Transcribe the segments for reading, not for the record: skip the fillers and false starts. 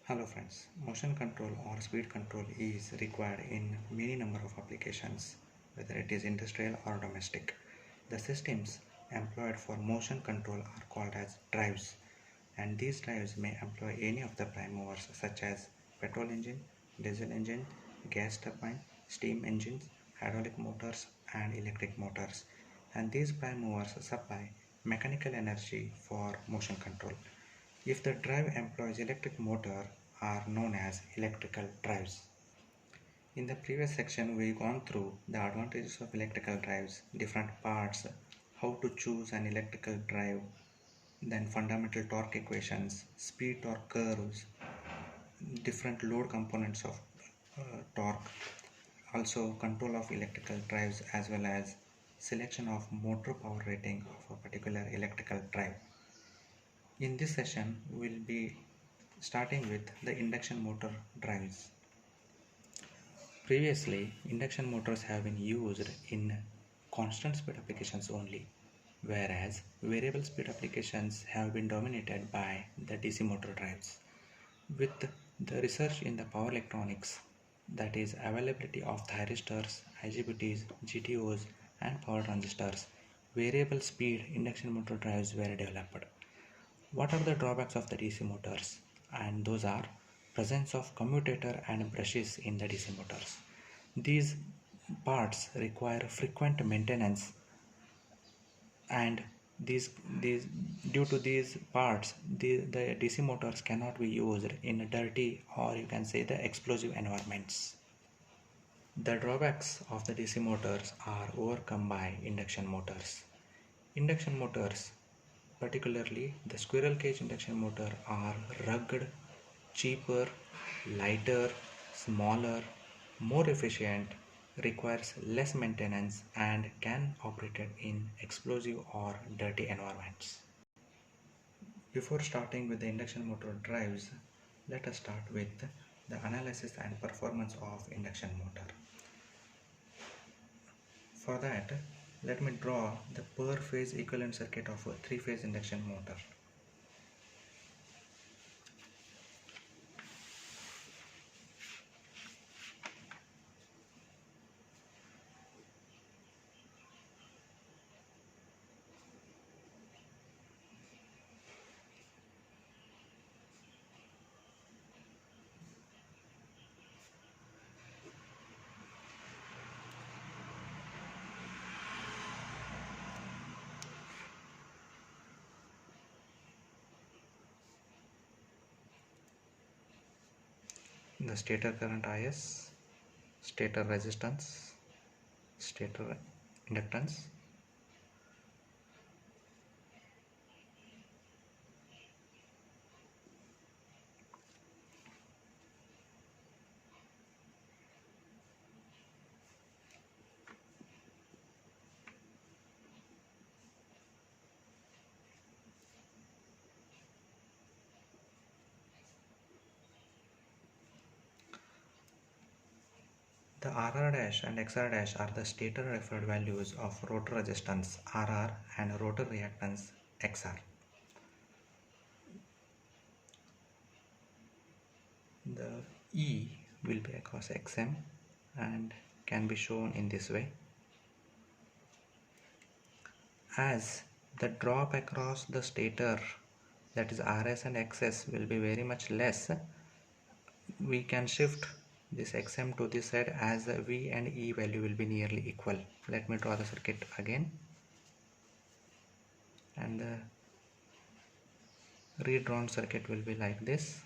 Hello friends, motion control or speed control is required in many number of applications, whether it is industrial or domestic. The systems employed for motion control are called as drives, and these drives may employ any of the prime movers such as petrol engine, diesel engine, gas turbine, steam engines, hydraulic motors and electric motors. And these prime movers supply mechanical energy for motion control. If the drive employs electric motor are known as electrical drives. In the previous section we gone through the advantages of electrical drives, different parts, how to choose an electrical drive, then fundamental torque equations, speed torque curves, different load components of torque, also control of electrical drives as well as selection of motor power rating of a particular electrical drive. In this session, we'll be starting with the induction motor drives. Previously, induction motors have been used in constant speed applications only, whereas variable speed applications have been dominated by the DC motor drives. With the research in the power electronics, that is availability of thyristors, IGBTs, GTOs and power transistors, variable speed induction motor drives were developed. What are the drawbacks of the DC motors? And those are presence of commutator and brushes in the DC motors. These parts require frequent maintenance, and due to these parts the DC motors cannot be used in dirty, or you can say the explosive environments. The drawbacks of the DC motors are overcome by induction motors. Induction motors, particularly the squirrel cage induction motor, are rugged, cheaper, lighter, smaller, more efficient, requires less maintenance and can operate in explosive or dirty environments. Before starting with the induction motor drives, let us start with the analysis and performance of induction motor. For that, let me draw the per phase equivalent circuit of a 3-phase induction motor. The stator current IS, stator resistance, stator inductance, the RR dash and XR dash are the stator referred values of rotor resistance RR and rotor reactance XR. The E will be across XM and can be shown in this way. As the drop across the stator, that is RS and XS, will be very much less, we can shift this XM to this side as the V and E value will be nearly equal. Let me draw the circuit again, and the redrawn circuit will be like this.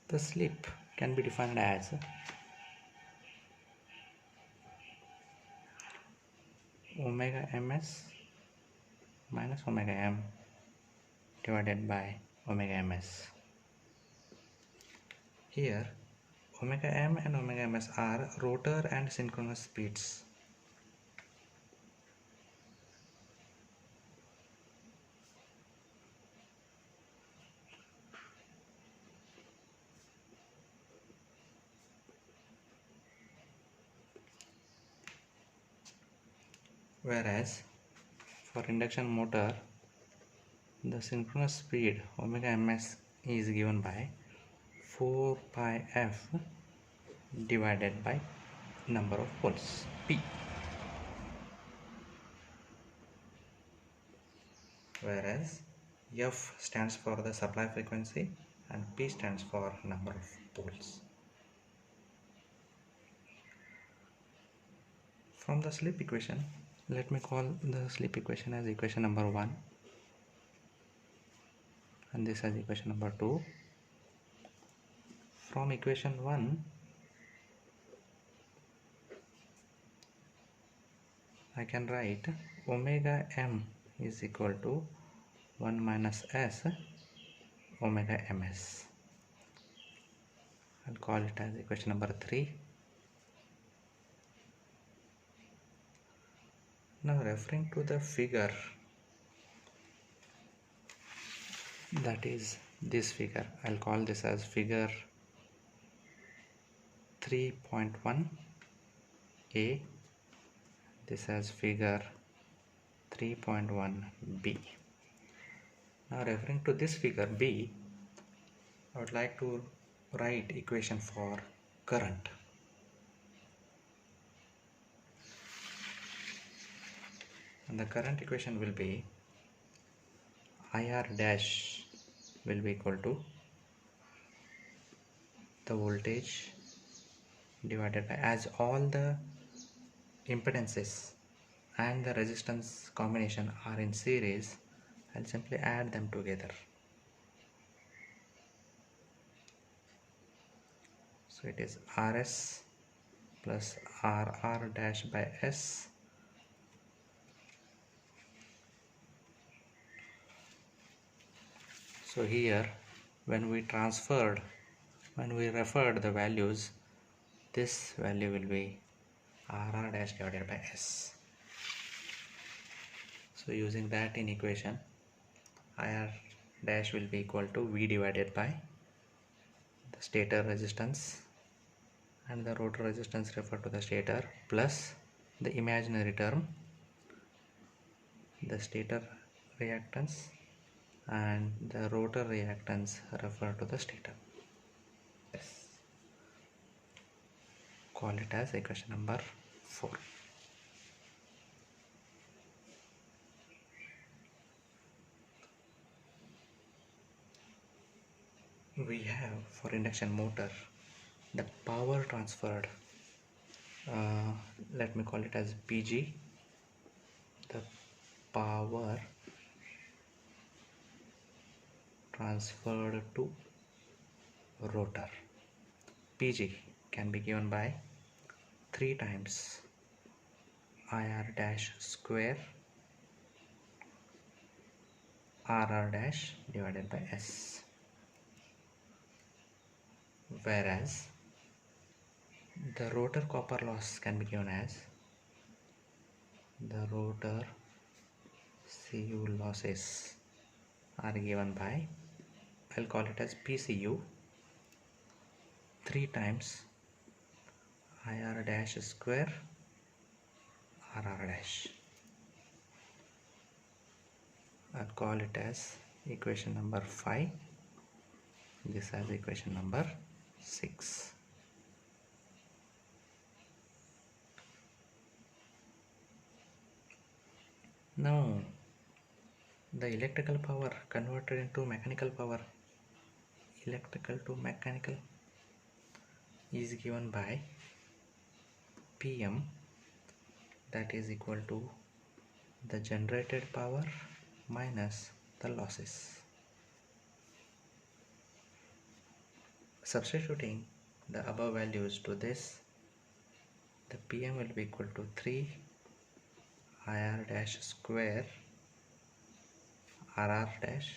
The slip can be defined as omega ms minus omega m divided by omega ms. Here omega m and omega ms are rotor and synchronous speeds. Whereas for induction motor, the synchronous speed omega ms is given by 4 pi f divided by number of poles p, whereas f stands for the supply frequency and p stands for number of poles. From the slip equation, let me call the slip equation as equation number 1 and this as equation number 2. From equation 1, I can write omega m is equal to 1 minus s omega ms. I'll call it as equation number 3. Now referring to the figure, that is this figure, I'll call this as figure 3.1a, this as figure 3.1b. Now referring to this figure b, I would like to write equation for current. And the current equation will be IR dash will be equal to the voltage divided by, as all the impedances and the resistance combination are in series, I'll simply add them together. So it is RS plus RR dash by S So here when we referred the values, this value will be RR dash divided by S. So using that in equation, IR dash will be equal to V divided by the stator resistance and the rotor resistance referred to the stator plus the imaginary term, the stator reactance and the rotor reactance referred to the stator. Yes. Call it as equation number 4. We have for induction motor the power transferred, let me call it as PG, the power transferred to rotor. PG can be given by 3 times IR dash square RR dash divided by S, whereas the rotor copper loss can be given as the rotor CU losses are given by, I'll call it as PCU, 3 times IR dash square RR dash. I'll call it as equation number 5, this as equation number 6. Now the electrical power converted into mechanical power, electrical to mechanical, is given by PM, that is equal to the generated power minus the losses. Substituting the above values to this, the PM will be equal to 3 ir dash square rr dash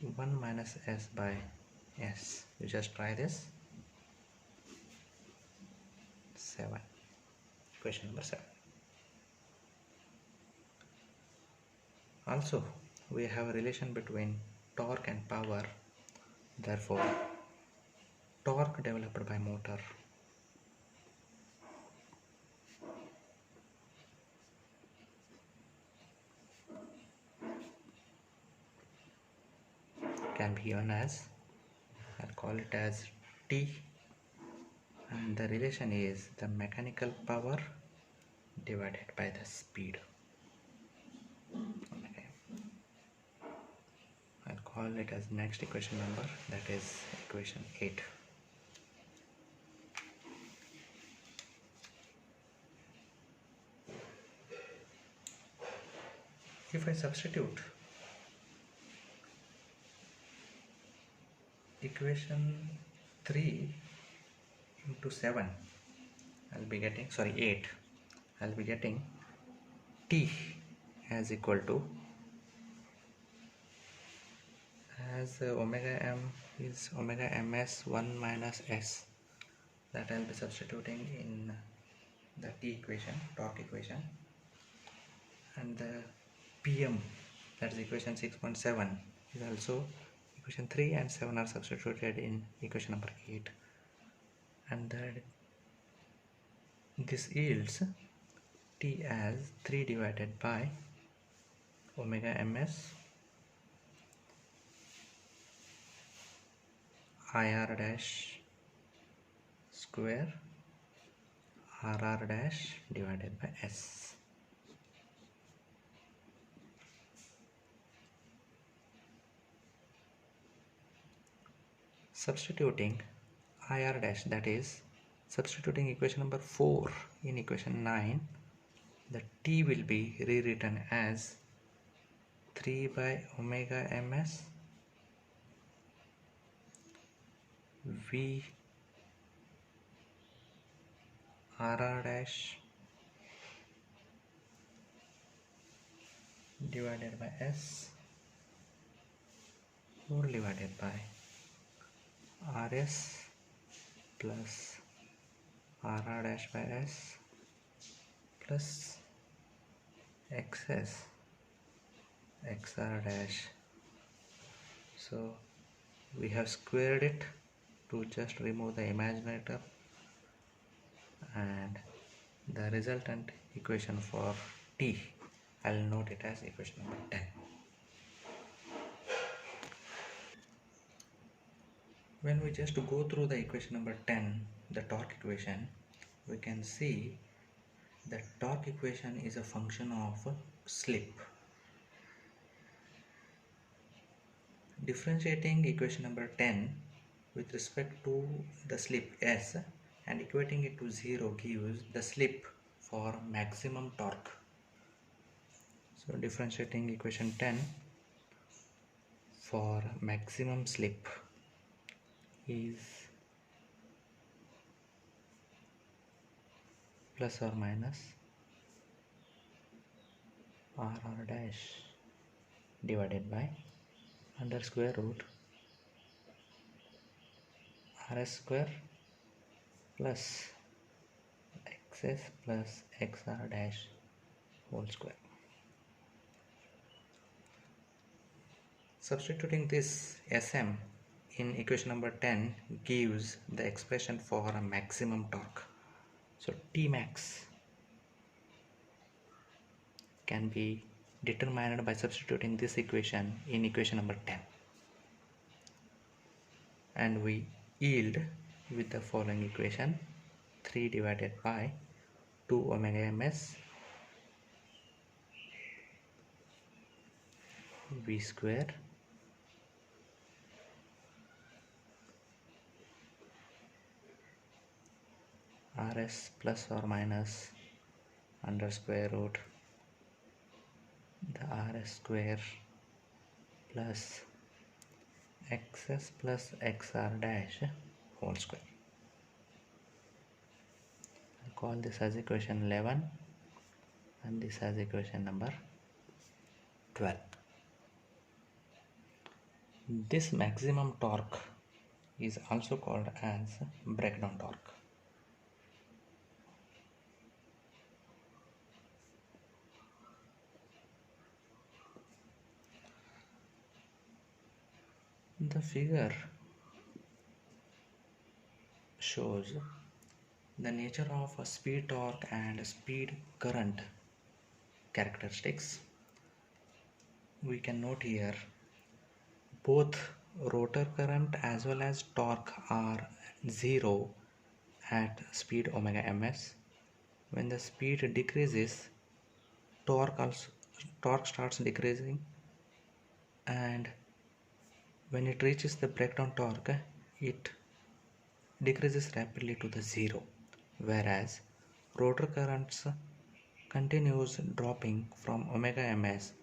1 minus s by s. You just try this. 7. Question number 7. Also, we have a relation between torque and power. Therefore, torque developed by motor can be given as, I'll call it as T, and the relation is the mechanical power divided by the speed. Okay. I'll call it as next equation number, that is equation 8. If I substitute equation 3 into 7, I'll be getting, 8, I'll be getting T as equal to, as omega m is omega ms 1 minus s, that I'll be substituting in the T equation, torque equation, and the PM, that is equation 6.7, is also equation 3 and 7 are substituted in equation number 8, and that this yields T as 3 divided by omega ms ir dash square rr dash divided by s. Substituting ir dash, that is substituting equation number 4 in equation 9, the T will be rewritten as 3 by omega ms v rr dash divided by s whole divided by rs plus rr dash by s plus xs xr dash. So we have squared it to just remove the imaginary term, and the resultant equation for T, I'll note it as equation number 10. When we just go through the equation number 10, the torque equation, we can see the torque equation is a function of slip. Differentiating equation number 10 with respect to the slip S and equating it to 0 gives the slip for maximum torque. So differentiating equation 10 for maximum slip is plus or minus rr dash divided by under square root rs square plus xs plus xr dash whole square. Substituting this Sm in equation number 10 gives the expression for a maximum torque. So Tmax can be determined by substituting this equation in equation number 10, and we yield with the following equation: 3 divided by 2 omega ms v square rs plus or minus under square root the rs square plus xs plus xr dash whole square. I'll call this as equation 11, and this has equation number 12. This maximum torque is also called as breakdown torque. The figure shows the nature of a speed torque and speed current characteristics. We can note here both rotor current as well as torque are 0 at speed omega ms. When the speed decreases, torque starts decreasing, and when it reaches the breakdown torque, it decreases rapidly to the 0, whereas rotor currents continues dropping from omega ms,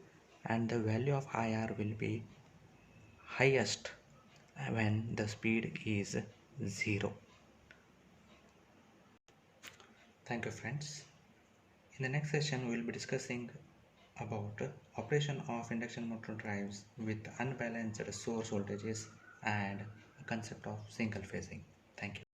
and the value of IR will be highest when the speed is 0. Thank you, friends. In the next session we will be discussing about operation of induction motor drives with unbalanced source voltages and a concept of single phasing. Thank you.